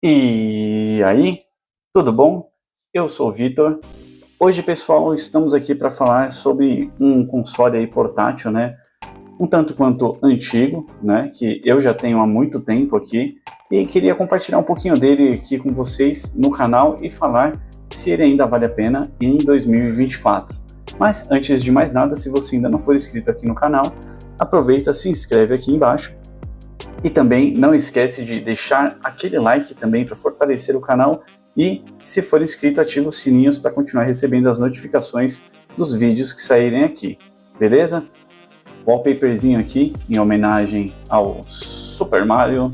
E aí, tudo bom? Eu sou o Vitor. Hoje, pessoal, estamos aqui para falar sobre um console aí portátil, né? Um tanto quanto antigo, né? Que eu já tenho há muito tempo aqui e queria compartilhar um pouquinho dele aqui com vocês no canal e falar se ele ainda vale a pena em 2024. Mas antes de mais nada, se você ainda não for inscrito aqui no canal, aproveita, se inscreve aqui embaixo. E também não esquece de deixar aquele like também para fortalecer o canal e, se for inscrito, ativa os sininhos para continuar recebendo as notificações dos vídeos que saírem aqui, beleza? Wallpaperzinho aqui em homenagem ao Super Mario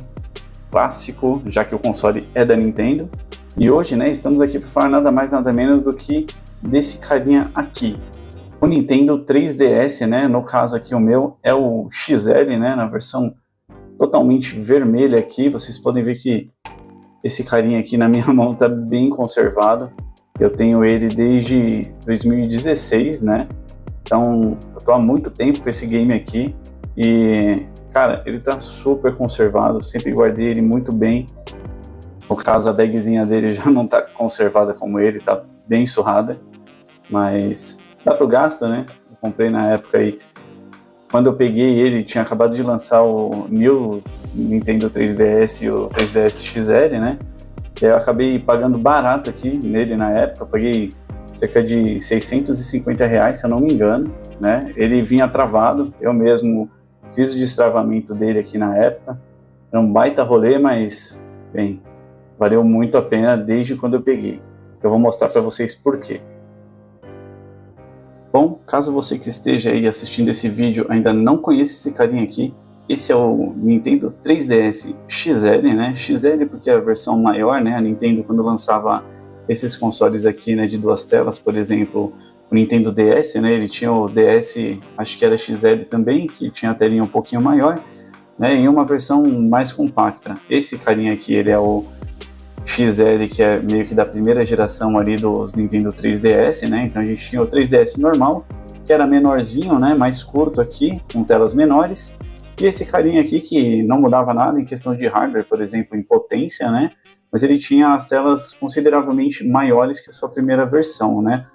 clássico, já que o console é da Nintendo. E hoje, né, estamos aqui para falar nada mais nada menos do que desse carinha aqui, o Nintendo 3DS, né? No caso aqui o meu é o XL, né, na versão totalmente vermelho aqui. Vocês podem ver que esse carinha aqui na minha mão tá bem conservado. Eu tenho ele desde 2016, né? Então eu tô há muito tempo com esse game aqui e, cara, ele tá super conservado. Sempre guardei ele muito bem. No caso, a bagzinha dele já não tá conservada como ele, tá bem surrada, mas dá pro gasto, né? Eu comprei na época aí. Quando eu peguei ele, tinha acabado de lançar o New Nintendo 3DS e o 3DS XL, né? E aí eu acabei pagando barato aqui nele na época. Eu paguei cerca de R$ 650, se eu não me engano, né? Ele vinha travado, eu mesmo fiz o destravamento dele aqui na época. Era um baita rolê, mas, bem, valeu muito a pena desde quando eu peguei. Eu vou mostrar para vocês por quê. Bom, caso você que esteja aí assistindo esse vídeo ainda não conheça esse carinha aqui, esse é o Nintendo 3DS XL, né? XL porque é a versão maior, né? A Nintendo, quando lançava esses consoles aqui, né, de duas telas, por exemplo, o Nintendo DS, né? Ele tinha o DS, acho que era XL também, que tinha a telinha um pouquinho maior, né? E uma versão mais compacta. Esse carinha aqui, ele é o XL, que é meio que da primeira geração ali dos Nintendo 3DS, né? Então a gente tinha o 3DS normal, que era menorzinho, né? Mais curto aqui, com telas menores. E esse carinha aqui que não mudava nada em questão de hardware, por exemplo, em potência, né? Mas ele tinha as telas consideravelmente maiores que a sua primeira versão, né?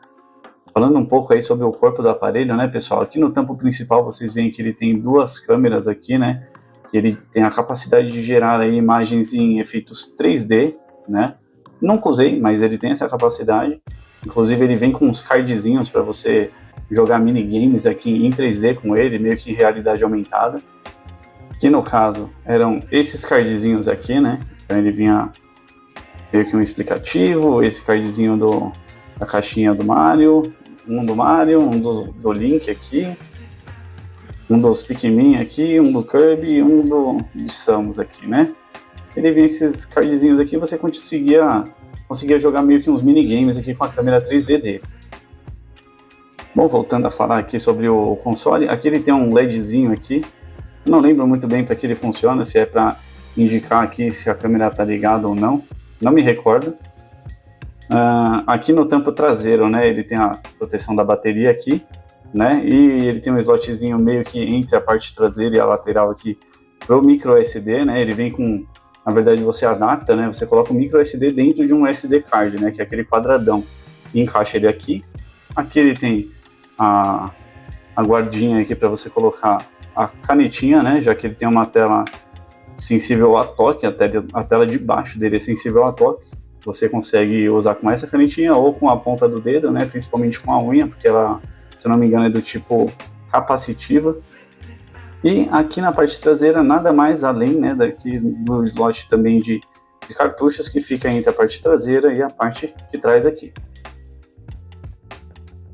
Falando um pouco aí sobre o corpo do aparelho, né, pessoal? Aqui no tampo principal vocês veem que ele tem duas câmeras aqui, né? Que ele tem a capacidade de gerar aí imagens em efeitos 3D, né? Nunca usei, mas ele tem essa capacidade. Inclusive ele vem com uns cardzinhos para você jogar minigames aqui em 3D com ele, meio que em realidade aumentada. Que no caso eram esses cardzinhos aqui, né? Então ele vinha meio que um explicativo, esse cardzinho da caixinha do Mario, um do Link aqui, um dos Pikmin aqui, um do Kirby e um de Samus aqui, né? Ele vinha com esses cardzinhos aqui, você conseguia jogar meio que uns minigames aqui com a câmera 3D dele. Bom, voltando a falar aqui sobre o console, aqui ele tem um LEDzinho aqui. Eu não lembro muito bem para que ele funciona, se é para indicar aqui se a câmera está ligada ou não. Não me recordo. Aqui no tampo traseiro, né, ele tem a proteção da bateria aqui, né, e ele tem um slotzinho meio que entre a parte traseira e a lateral aqui para o micro SD, né, ele vem com, na verdade você adapta, né, você coloca o micro SD dentro de um SD card, né, que é aquele quadradão, e encaixa ele aqui. Aqui ele tem a guardinha aqui para você colocar a canetinha, né, já que ele tem uma tela sensível a toque, a tela de baixo dele é sensível a toque. Você consegue usar com essa canetinha ou com a ponta do dedo, né, principalmente com a unha, porque ela, se eu não me engano, é do tipo capacitiva. E aqui na parte traseira, nada mais além, né, daqui do slot também de cartuchos que fica entre a parte traseira e a parte de trás aqui.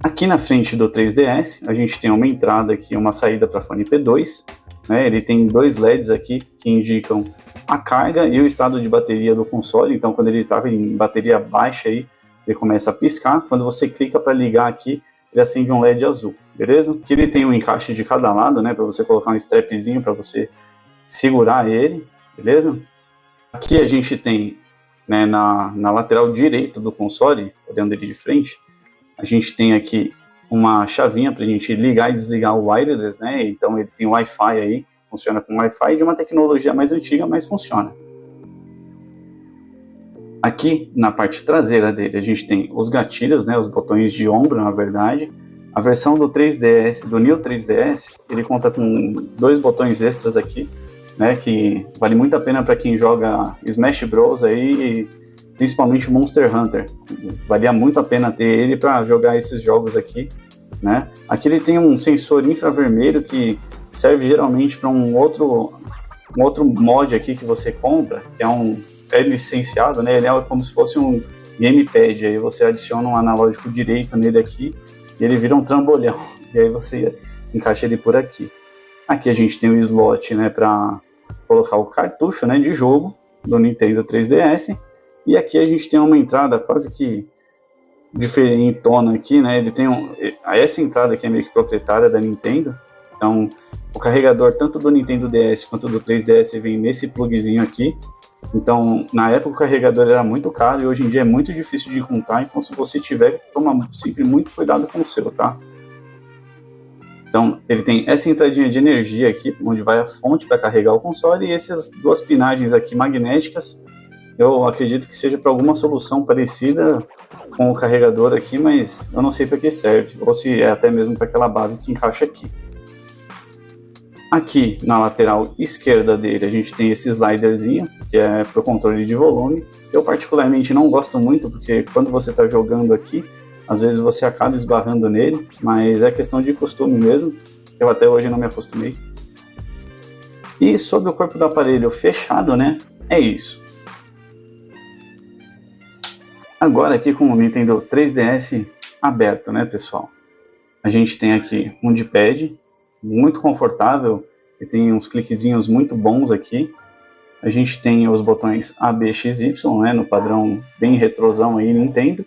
Aqui na frente do 3DS, a gente tem uma entrada aqui, uma saída para fone P2, né, ele tem dois LEDs aqui que indicam a carga e o estado de bateria do console. Então quando ele está em bateria baixa aí, ele começa a piscar. Quando você clica para ligar aqui, ele acende um LED azul, beleza? Aqui ele tem um encaixe de cada lado, né, para você colocar um strapzinho para você segurar ele, beleza? Aqui a gente tem, né, na lateral direita do console, olhando ele de frente, a gente tem aqui uma chavinha para a gente ligar e desligar o wireless, né? Então ele tem Wi-Fi aí, funciona com Wi-Fi de uma tecnologia mais antiga, mas funciona. Aqui na parte traseira dele a gente tem os gatilhos, né, os botões de ombro, na verdade. A versão do 3DS, do New 3DS, ele conta com 2 botões extras aqui, né, que vale muito a pena para quem joga Smash Bros. Aí, principalmente Monster Hunter. Valia muito a pena ter ele para jogar esses jogos aqui, né. Aqui ele tem um sensor infravermelho que serve geralmente para um outro mod aqui que você compra, que é licenciado, né, ele é como se fosse um gamepad, aí você adiciona um analógico direito nele aqui, e ele vira um trambolhão, e aí você encaixa ele por aqui. Aqui a gente tem o slot, né, para colocar o cartucho, né, de jogo do Nintendo 3DS, e aqui a gente tem uma entrada quase que diferentona aqui, né, ele tem essa entrada aqui é meio que proprietária da Nintendo, então o carregador tanto do Nintendo DS quanto do 3DS vem nesse plugzinho aqui. Então, na época o carregador era muito caro e hoje em dia é muito difícil de encontrar, então se você tiver, toma sempre muito cuidado com o seu, tá? Então, ele tem essa entradinha de energia aqui, onde vai a fonte para carregar o console, e essas 2 pinagens aqui magnéticas, eu acredito que seja para alguma solução parecida com o carregador aqui, mas eu não sei para que serve, ou se é até mesmo para aquela base que encaixa aqui. Aqui na lateral esquerda dele a gente tem esse sliderzinho, que é para o controle de volume. Eu particularmente não gosto muito, porque quando você está jogando aqui, às vezes você acaba esbarrando nele, mas é questão de costume mesmo, eu até hoje não me acostumei. E sobre o corpo do aparelho fechado, né, é isso. Agora aqui com o Nintendo 3DS aberto, né, pessoal? A gente tem aqui um D-pad, muito confortável, e tem uns cliquezinhos muito bons aqui. A gente tem os botões A, B, X, Y, né, no padrão bem retrosão aí Nintendo.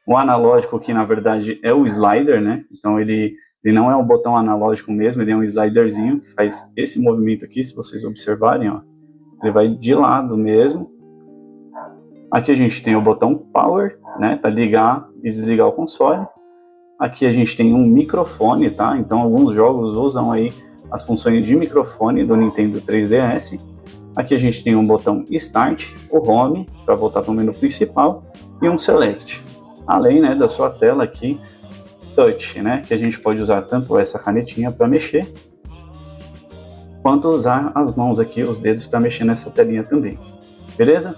O analógico que na verdade é o slider, né, então ele não é um botão analógico mesmo, ele é um sliderzinho que faz esse movimento aqui, se vocês observarem, ó, ele vai de lado mesmo. Aqui a gente tem o botão Power, né, para ligar e desligar o console. Aqui a gente tem um microfone, tá? Então alguns jogos usam aí as funções de microfone do Nintendo 3DS. Aqui a gente tem um botão Start, o Home, para voltar para o menu principal, e um Select. Além, né, da sua tela aqui, Touch, né? Que a gente pode usar tanto essa canetinha para mexer, quanto usar as mãos aqui, os dedos, para mexer nessa telinha também. Beleza?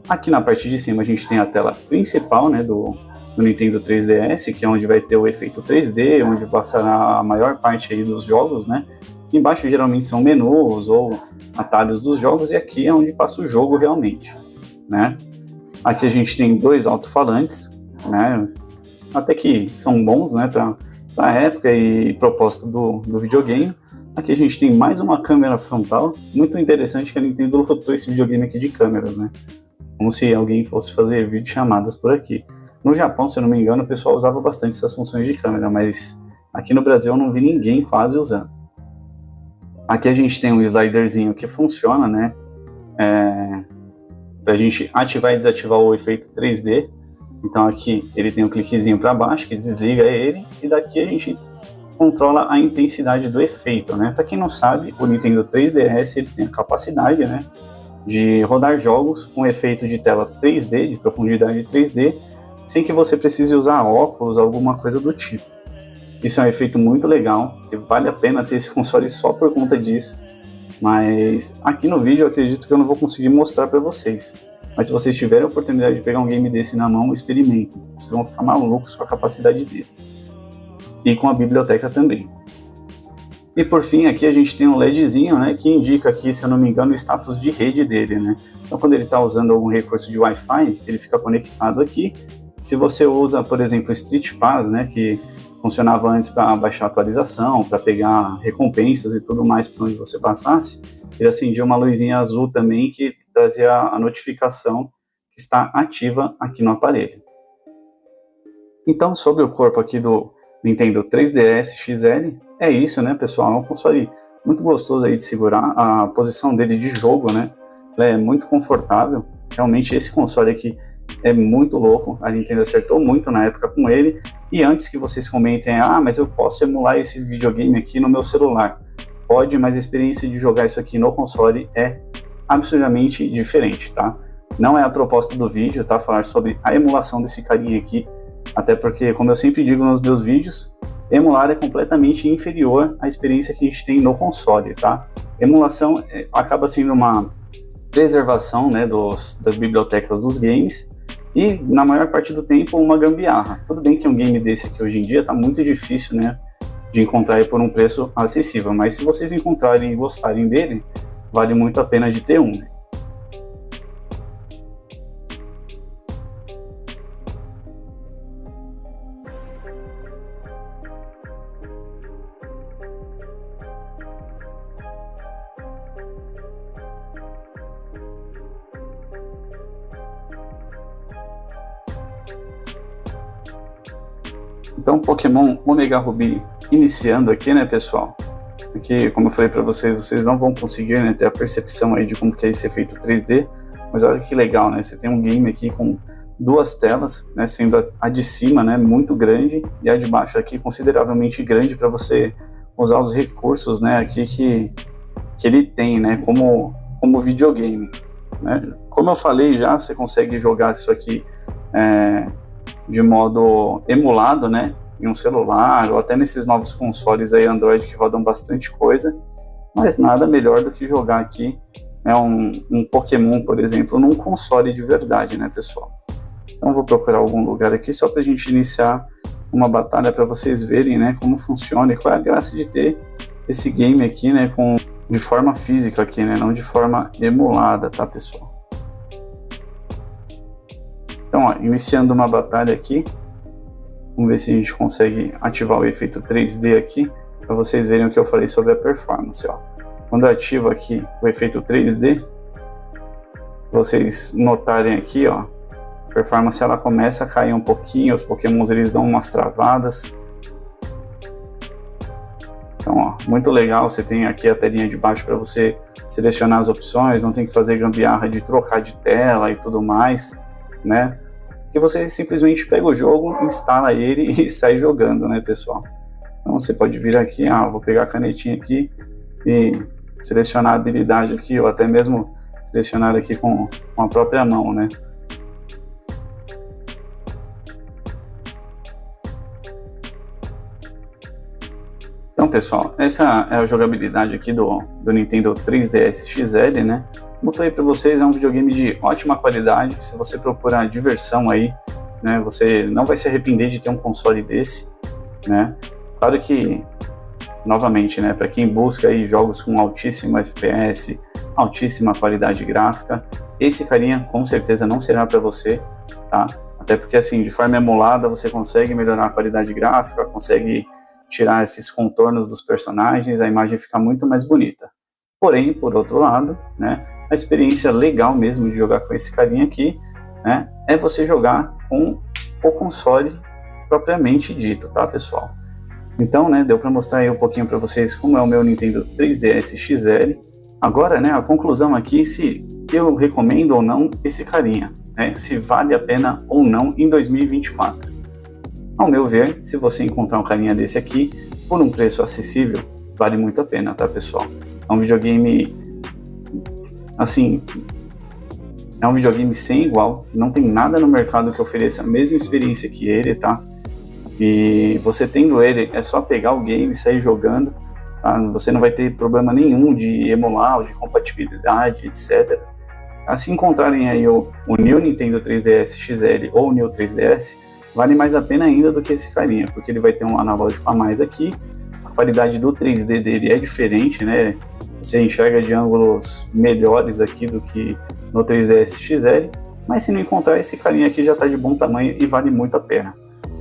Aqui na parte de cima a gente tem a tela principal, né, do Nintendo 3DS, que é onde vai ter o efeito 3D, onde passará a maior parte aí dos jogos, né? Embaixo geralmente são menus ou atalhos dos jogos, e aqui é onde passa o jogo realmente, né? Aqui a gente tem 2 alto-falantes, né? Até que são bons, né, para a época e proposta do videogame. Aqui a gente tem mais uma câmera frontal, muito interessante que a Nintendo lotou esse videogame aqui de câmeras, né? Como se alguém fosse fazer videochamadas por aqui. No Japão, se eu não me engano, o pessoal usava bastante essas funções de câmera, mas aqui no Brasil eu não vi ninguém quase usando. Aqui a gente tem um sliderzinho que funciona, né, para a gente ativar e desativar o efeito 3D. Então aqui ele tem um cliquezinho para baixo que desliga ele, e daqui a gente controla a intensidade do efeito, né. Para quem não sabe, o Nintendo 3DS ele tem a capacidade, né, de rodar jogos com efeito de tela 3D, de profundidade 3D, sem que você precise usar óculos, alguma coisa do tipo. Isso é um efeito muito legal, que vale a pena ter esse console só por conta disso. Mas aqui no vídeo eu acredito que eu não vou conseguir mostrar para vocês. Mas se vocês tiverem a oportunidade de pegar um game desse na mão, experimentem. Vocês vão ficar malucos com a capacidade dele. E com a biblioteca também. E por fim, aqui a gente tem um LEDzinho, né, que indica aqui, se eu não me engano, o status de rede dele, né? Então quando ele está usando algum recurso de Wi-Fi, ele fica conectado aqui. Se você usa, por exemplo, o Street Pass, né, que funcionava antes para baixar atualização, para pegar recompensas e tudo mais por onde você passasse, ele acendia uma luzinha azul também que trazia a notificação que está ativa aqui no aparelho. Então, sobre o corpo aqui do Nintendo 3DS XL, é isso, né, pessoal? É um console muito gostoso aí de segurar, a posição dele de jogo, né, ela é muito confortável. Realmente esse console aqui é muito louco, a Nintendo acertou muito na época com ele. E antes que vocês comentem, mas eu posso emular esse videogame aqui no meu celular. Pode, mas a experiência de jogar isso aqui no console é absurdamente diferente, tá? Não é a proposta do vídeo, tá? Falar sobre a emulação desse carinha aqui, até porque, como eu sempre digo nos meus vídeos, emular é completamente inferior à experiência que a gente tem no console, tá? Emulação acaba sendo uma preservação, né, das bibliotecas dos games e, na maior parte do tempo, uma gambiarra. Tudo bem que um game desse aqui hoje em dia tá muito difícil, né, de encontrar aí por um preço acessível, mas se vocês encontrarem e gostarem dele, vale muito a pena de ter um. Então, Pokémon Omega Ruby iniciando aqui, né, pessoal? Aqui, como eu falei para vocês não vão conseguir, né, ter a percepção aí de como que é esse efeito 3D, mas olha que legal, né? Você tem um game aqui com duas telas, né, sendo a de cima, né, muito grande, e a de baixo aqui consideravelmente grande para você usar os recursos, né, aqui que ele tem, né, como videogame, né? Como eu falei já, você consegue jogar isso aqui de modo emulado, né, em um celular, ou até nesses novos consoles aí Android que rodam bastante coisa, mas nada melhor do que jogar aqui, né, um Pokémon, por exemplo, num console de verdade, né, pessoal? Então vou procurar algum lugar aqui só para a gente iniciar uma batalha para vocês verem, né, como funciona e qual é a graça de ter esse game aqui, né, de forma física aqui, né, não de forma emulada, tá, pessoal? Então, ó, iniciando uma batalha aqui, vamos ver se a gente consegue ativar o efeito 3D aqui, para vocês verem o que eu falei sobre a performance, ó. Quando eu ativo aqui o efeito 3D, vocês notarem aqui, ó, a performance ela começa a cair um pouquinho, os pokémons eles dão umas travadas. Então, ó, muito legal, você tem aqui a telinha de baixo para você selecionar as opções, não tem que fazer gambiarra de trocar de tela e tudo mais, né? Que você simplesmente pega o jogo, instala ele e sai jogando, né, pessoal? Então você pode vir aqui, vou pegar a canetinha aqui e selecionar a habilidade aqui, ou até mesmo selecionar aqui com a própria mão, né? Então, pessoal, essa é a jogabilidade aqui do Nintendo 3DS XL, né? Como eu falei para vocês, é um videogame de ótima qualidade. Se você procurar diversão aí, né, você não vai se arrepender de ter um console desse, né? Claro que, novamente, né, para quem busca aí jogos com altíssimo FPS, altíssima qualidade gráfica, esse carinha com certeza não será para você, tá? Até porque, assim, de forma emulada você consegue melhorar a qualidade gráfica, consegue tirar esses contornos dos personagens, a imagem fica muito mais bonita. Porém, por outro lado, né, a experiência legal mesmo de jogar com esse carinha aqui, né, é você jogar com o console propriamente dito, tá, pessoal? Então, né, deu para mostrar aí um pouquinho para vocês como é o meu Nintendo 3DS XL. Agora, né, a conclusão aqui, se eu recomendo ou não esse carinha, né, se vale a pena ou não em 2024. Ao meu ver, se você encontrar um carinha desse aqui, por um preço acessível, vale muito a pena, tá, pessoal? É um videogame, assim, é um videogame sem igual, não tem nada no mercado que ofereça a mesma experiência que ele, tá? E você tendo ele, é só pegar o game e sair jogando, tá? Você não vai ter problema nenhum de emular, ou de compatibilidade, etc. Se encontrarem aí o New Nintendo 3DS XL ou o New 3DS, vale mais a pena ainda do que esse carinha, porque ele vai ter um analógico a mais aqui, a qualidade do 3D dele é diferente, né? Você enxerga de ângulos melhores aqui do que no 3DS XL, mas se não encontrar, esse carinha aqui já está de bom tamanho e vale muito a pena.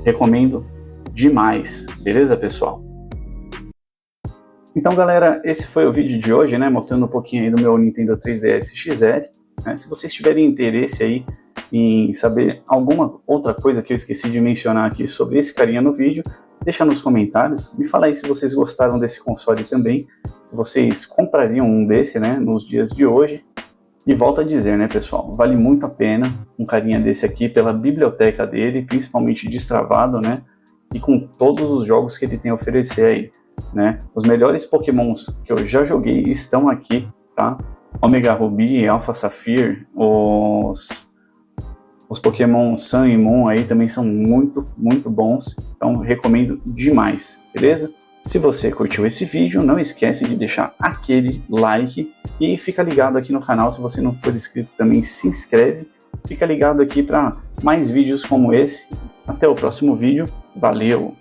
Recomendo demais, beleza, pessoal? Então, galera, esse foi o vídeo de hoje, né? Mostrando um pouquinho aí do meu Nintendo 3DS XL. Né? Se vocês tiverem interesse aí em saber alguma outra coisa que eu esqueci de mencionar aqui sobre esse carinha no vídeo, deixa nos comentários, me fala aí se vocês gostaram desse console também, se vocês comprariam um desse, né, nos dias de hoje. E volto a dizer, né, pessoal, vale muito a pena um carinha desse aqui pela biblioteca dele, principalmente destravado, né, e com todos os jogos que ele tem a oferecer aí, né. Os melhores Pokémons que eu já joguei estão aqui, tá? Omega Ruby, Alpha Sapphire, os Pokémon Sun e Moon aí também são muito, muito bons, então recomendo demais, beleza? Se você curtiu esse vídeo, não esquece de deixar aquele like e fica ligado aqui no canal. Se você não for inscrito também, se inscreve. Fica ligado aqui para mais vídeos como esse. Até o próximo vídeo. Valeu!